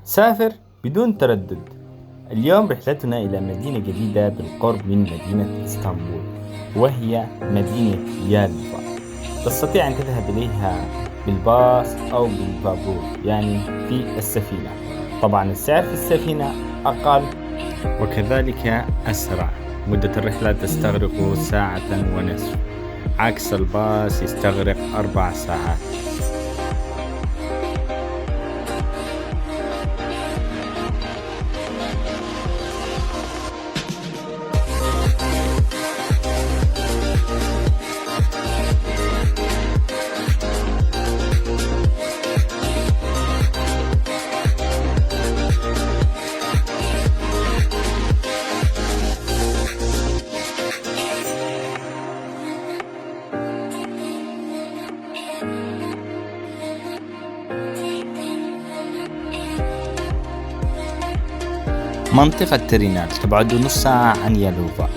سافر بدون تردد. اليوم رحلتنا إلى مدينة جديدة بالقرب من مدينة إسطنبول، وهي مدينة يالوفا. تستطيع أن تذهب إليها بالباص أو بالبابور، يعني في السفينة. طبعا السعر في السفينة أقل وكذلك أسرع. مدة الرحلة تستغرق 1.5 ساعة، عكس الباص يستغرق 4 ساعات. منطقة ترينال تبعد نص ساعة عن يالوفا.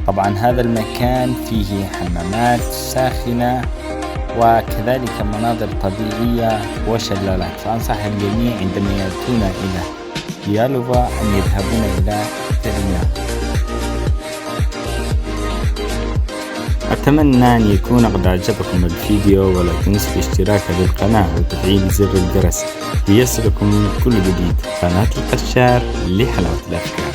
طبعا هذا المكان فيه حمامات ساخنة وكذلك مناظر طبيعية وشلالات، فأنصح الجميع عندما يأتون إلى يالوفا أن يذهبون إلى ترينال. أتمنى أن يكون قد أعجبكم الفيديو، ولا تنسوا الاشتراك بالقناة وتفعيل زر الجرس ليصلكم كل جديد. قناة القشار لحلاوة الأفكار.